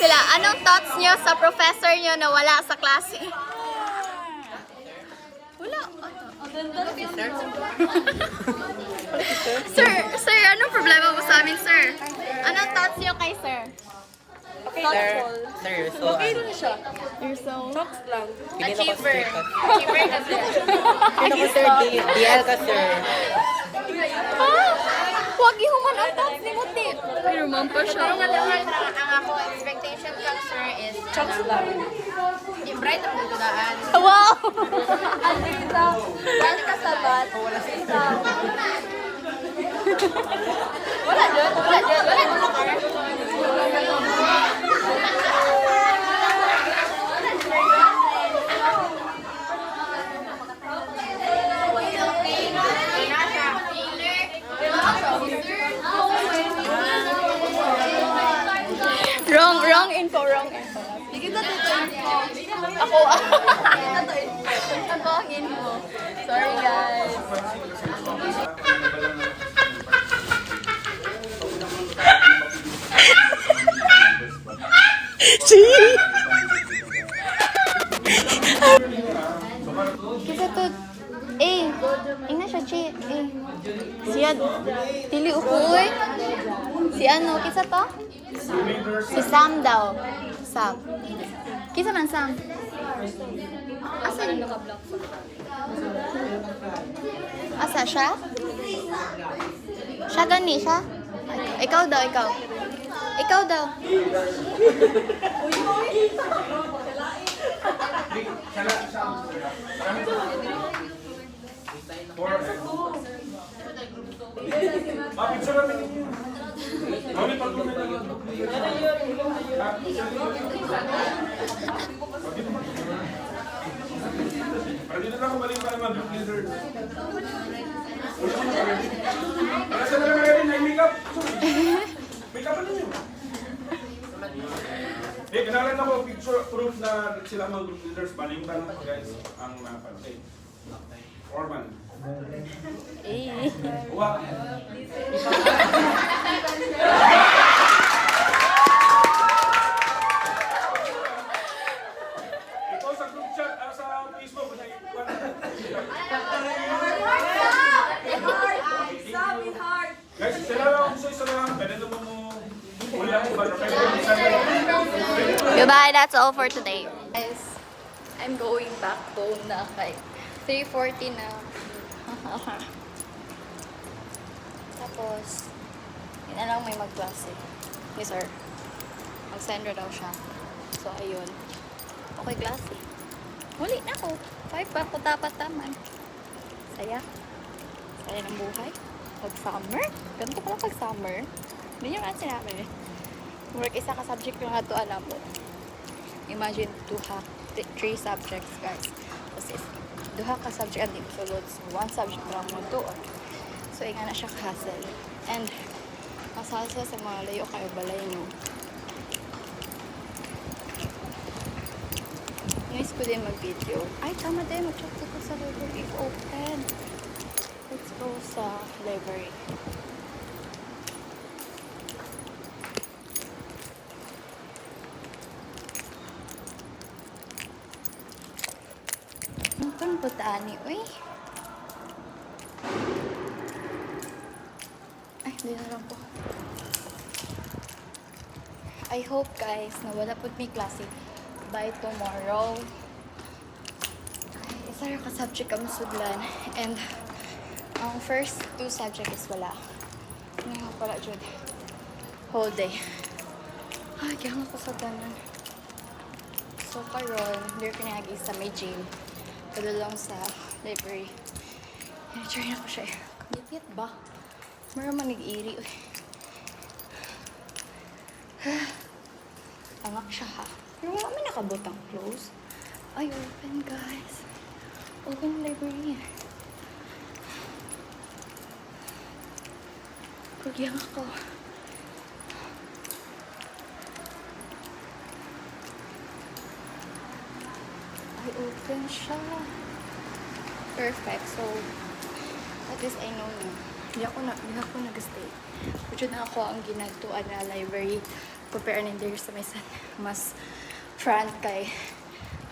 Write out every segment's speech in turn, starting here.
Sila, anong thoughts niyo sa professor niyo na wala sa klase? Wala. Sir, anong problema mo sa amin, sir? Anong thoughts niyo kay sir? Sir, so, You're so... Achiever. Achiever na sir. Pino ko, sir, DL ka, sir. Huwag ihuman ang thoughts ni Muti. Pero man pa siya. Pero nga ang ako expectation ko sir is chunks lang. Di bright ang magdadaan. Wow! Ano ka sabat? Wala dyan. Wrong info. Hindi kita dito info. Ako ang info. Sorry guys. Kisa to, ina siya, Chi, siya, dili upuoy. Si ano, kisa to? Si Sam daw. Sam. Kisa man Sam? Asa yun? Asa siya? Siya gani siya? Ikaw daw. Ikaw daw. Para dito na ako balik para mag-group leader. Para sa mga rin, ay makeup. Makeup ano yun? Kinalan ako picture proof na sila mga group leaders. Palimtan ako guys ang napantay. Foreman. Uwa. Ito sa group chat, sa Facebook. Guys, sila lang ako sa lang. Pwede naman mo wala ko ba? Goodbye, that's all for today. Guys, I'm going back home na kay 3:40 na. Tapos, yun na lang may magklase. Ni sir. Mag-sender daw siya. So, ayun. Okay, klase. Huli na ako. 5 pa ako dapat naman. Saya. Saya ng buhay. Pag-summer. Ganito pala pag-summer. Hindi nyo nga sinabi. Work isa ka subject yung nga to alam mo. Imagine 3 subjects, guys. Kasi 2 ka subject and sulod. So, 1 subject lang mo to. So, nga na siya hassle. And, mas hassle sa mga layo kayo balay nyo. Nice ko din mag-video. Ay, tama din. Mag-chat ko sa library. Open. Let's go sa library. Ang putaan ni, uy. Ay, hindi na lang po. I hope, guys, na wala po may klase by tomorrow. Isa rin ka-subject ang sudlan. And, ang first 2 subject is wala. Ano nga pala, Jude? Whole day. Ay, kaya nga ko sa ganun. So, karon, hindi ko pinagi sa may gym. Padulong sa library. I-try na ko siya. Gipit ba? Mara man nag-iri. Anak siya ha. Pero wala may nakabutang close. Ay, open guys. Open library. Kugyang ako. Ay, open siya. Perfect. So, at least I know na. Hindi ako nag-stay. Kaya na ako ang ginagtuan na library prepare ng diri sa may san. Mas front kay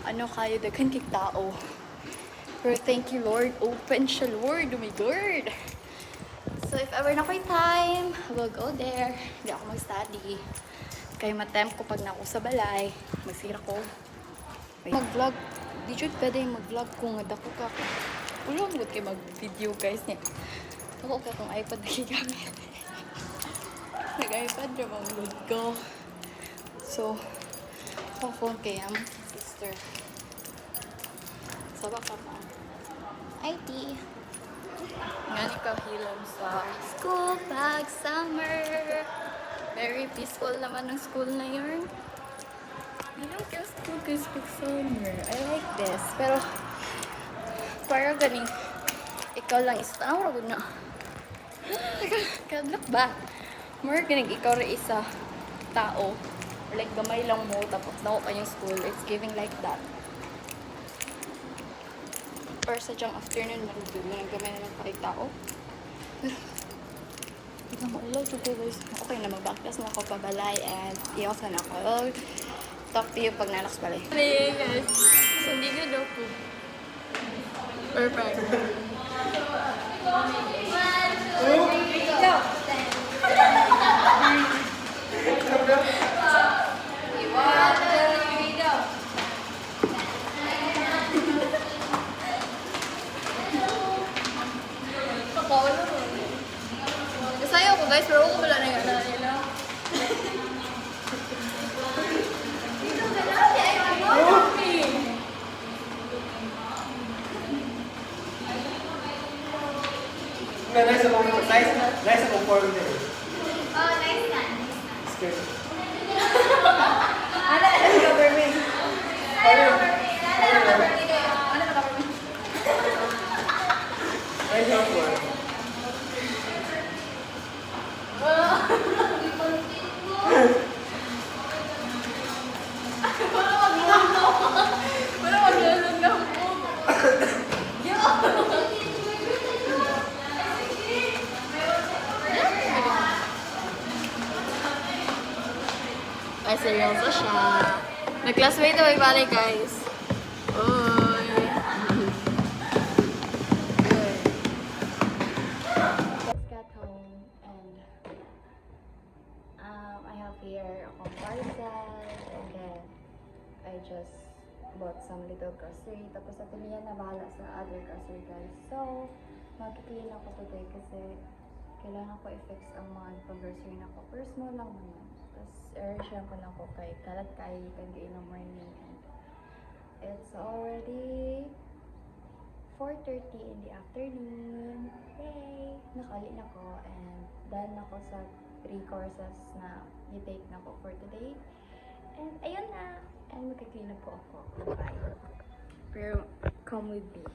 ano kayo daghan kay tao. Pero thank you Lord, open siya Lord, oh my God. So if ever na ko'y time, we'll go there. Hindi ako mag-study. Kaya matemp ko pag na ako sa balay, magsira ko. Mag-vlog. Di jud pwede mag-vlog kung dako ka. Ulo mo kay mag-video guys niya. Ako ka kung iPad na gamit. Nag-iPad na mag-load ko. So, ako phone kay am sister. Sabak ka pa. IT. Nga ka hilom sa school pag summer. Very peaceful naman ang school na yun. I like your school cause pag summer. I like this. Pero, parang ganing, ikaw lang istawa ko na. Kadlok ba? More ganing ikaw rin isa tao. Like, gamay lang mo, tapos naku ka yung school. It's giving like that. Or sa dyang afternoon, marunod mo nang gamay naman pa kay tao. Ito mo, hello to guys. Okay na, mag-backclass na ako pabalay and iwas na ako. Talk to you pag nalaks balay. Hey guys, so hindi ko daw po. Perfect. Sayo ko guys, pero ako wala na yun. Nice akong form din. Oh, nice na. Skirt. Ano na cover me? Ano na cover me? Nice akong form. Wala mag-lalong na po. Ay, seryoso siya. Nag-classmate na magbalik, guys. Uy. Just got home and I have here a parcel and then I just bought some little grocery. Tapos at na bahala sa other grocery, guys. So, mag-clean ako today kasi kailangan ko i-fix ang mga pag-grocery na ko. Pero small lang naman. Tapos, i-share ko na ko kay kalat kay kagain ng morning. And it's already 4:30 in the afternoon. Yay! Nakali na ko and done na ko sa 3 courses na i-take na ko for today. And ayun na! And magka-clean up po ako. Bye! Pero, come with me.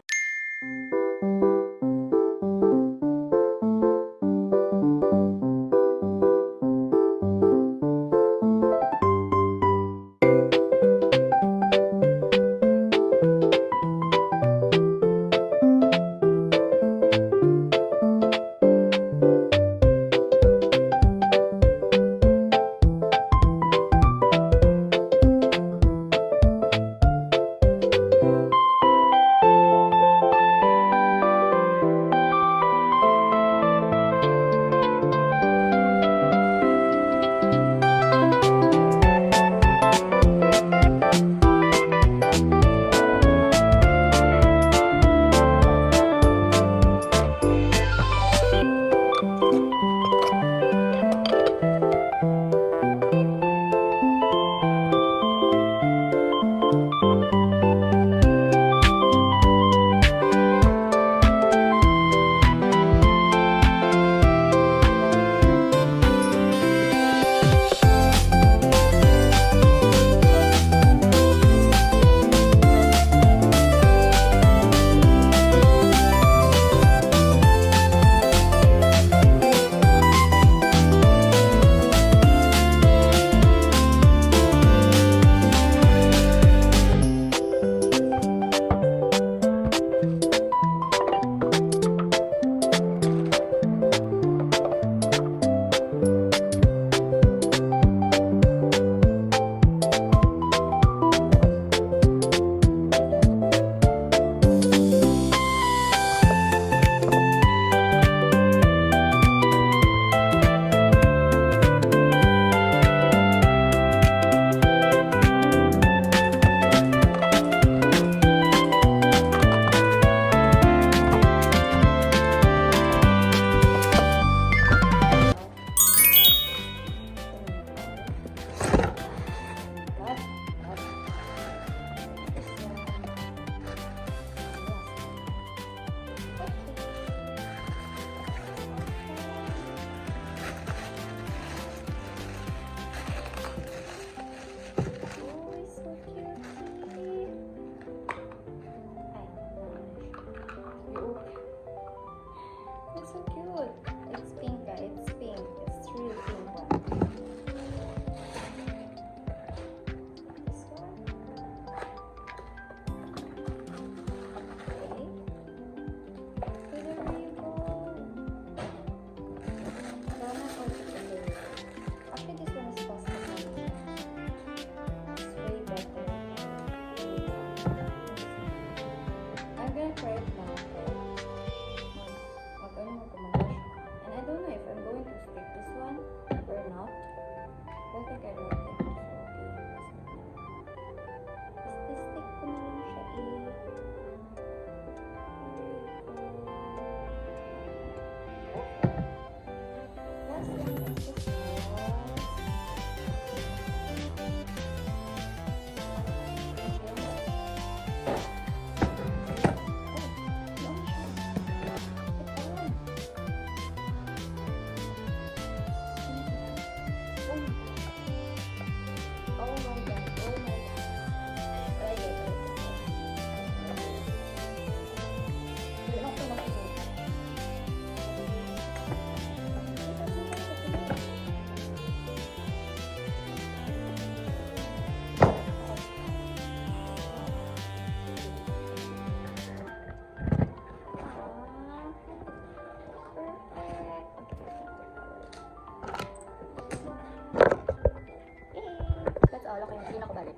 wala ko yun. Hindi na ako balik.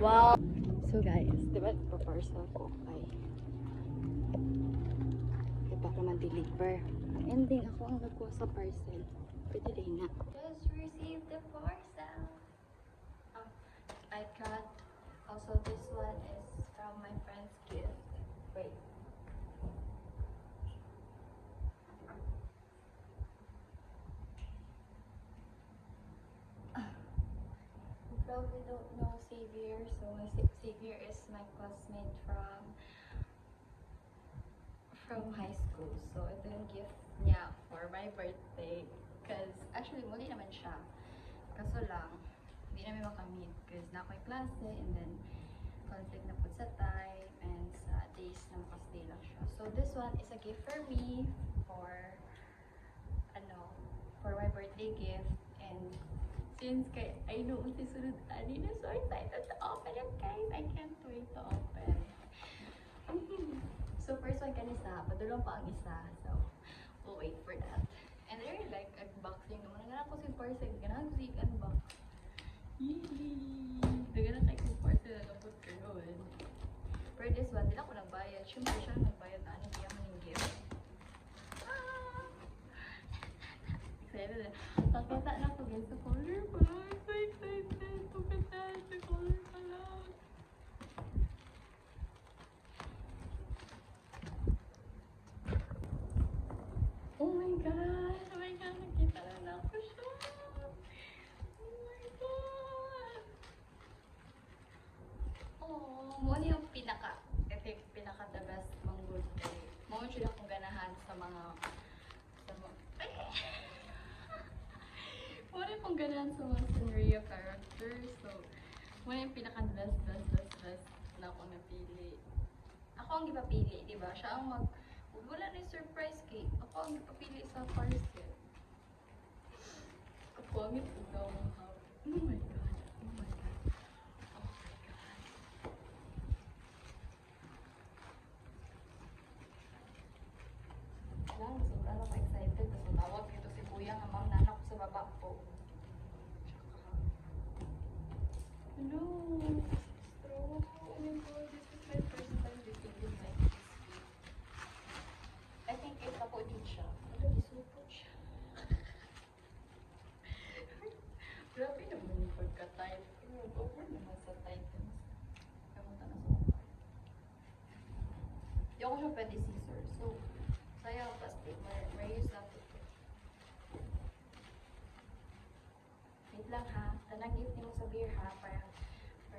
Wow! So guys, di ba nagpa-parcel ko kay para man-deliver. Ending ako ang nagkuha sa parcel. Pwede rin na. Just received the parcel. I got, also this one is from my friend's gift. Wait. You probably don't know Xavier, so my Xavier is my classmate from high school. So ito yung gift niya for my birthday. Because actually, muli naman siya. Kaso lang, hindi namin makamit. Because na ako'y klase and then conflict na po sa time and sa days na makastay lang siya. So this one is a gift for me for my birthday gift. And since I know si sunod ani na, so excited to open it, guys. I can't wait to open. So first one kanisa, padulong pa ang isa. So we'll wait for that. And I really like unboxing naman. Nagana ko si parcel, ganahan ko si unbox. Yee! Nagana kay si parcel na kapot ko yun. For this one, din ako nagbayad. Siyempre siya nagbayad na ano, kaya man yung gift. Excited na. Nakita na ako guys sa color pa. I'm so excited. Tukita sa color pa lang. Oh my God! Oh my God! Nakita na ako siya! Oh my God! Oh, mo ano yung I think, the best mang birthday. Mo siya akong ganahan sa mga, mo ano yung ganahan sa mga Sanria characters. So, mo yung the best na ako napili. Ako ang ipapili, di ba? Siya ang wala na yung surprise cake. Ako ang ipapili sa parcel. Ako ang ipapili. Oh my God. Oh my God. Oh my God. Lang, sobrang ako excited. Tapos matawag dito si Kuya nga ma'am, nanak ko sa baba po. Hello. Oh my God, this is my first time receiving my gift. I think it's a po din siya. Ano, isupot siya. Grabe naman yung pagka-type. Over naman sa type. Kamuta na sa mga. Hindi ako siya pwede scissors. So, sayang plastic. May-use lang ito. Wait lang ha. Tanang gift niyo sa beer ha. Para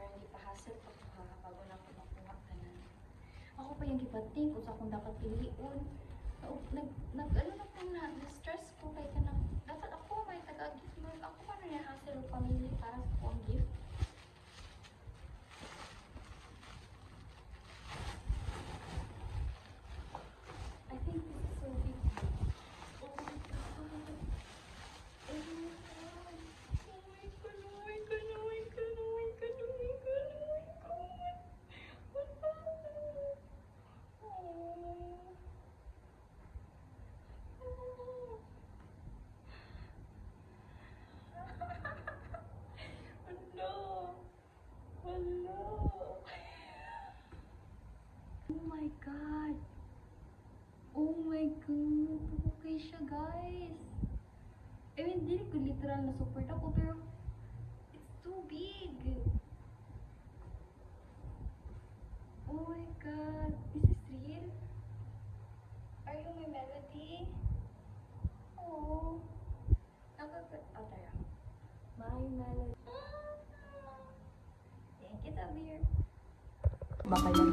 hindi pa hassle pa ha. Bago na ako makuha tanan. Ako pa yung gipating kung sa akong dapat piliun. Na-stress ko kay kanang dapat ako may taga-gift mo. Ako pa na hassle o pamili para sa akong gift. I think this is so big. Oh my God. Oh my God. Oh my God. Oh my God. Oh my God. Oh my God. Oh my God. Oh my God. Oh my God. What happened? Oh. Hello. Oh my God. Oh my God. Okay siya, guys. I mean, hindi ko literal na support ako, pero it's too big. Oh my God. This is real? Are you my melody? Oh. Tara. My melody. Thank you, Tabir. Baka yung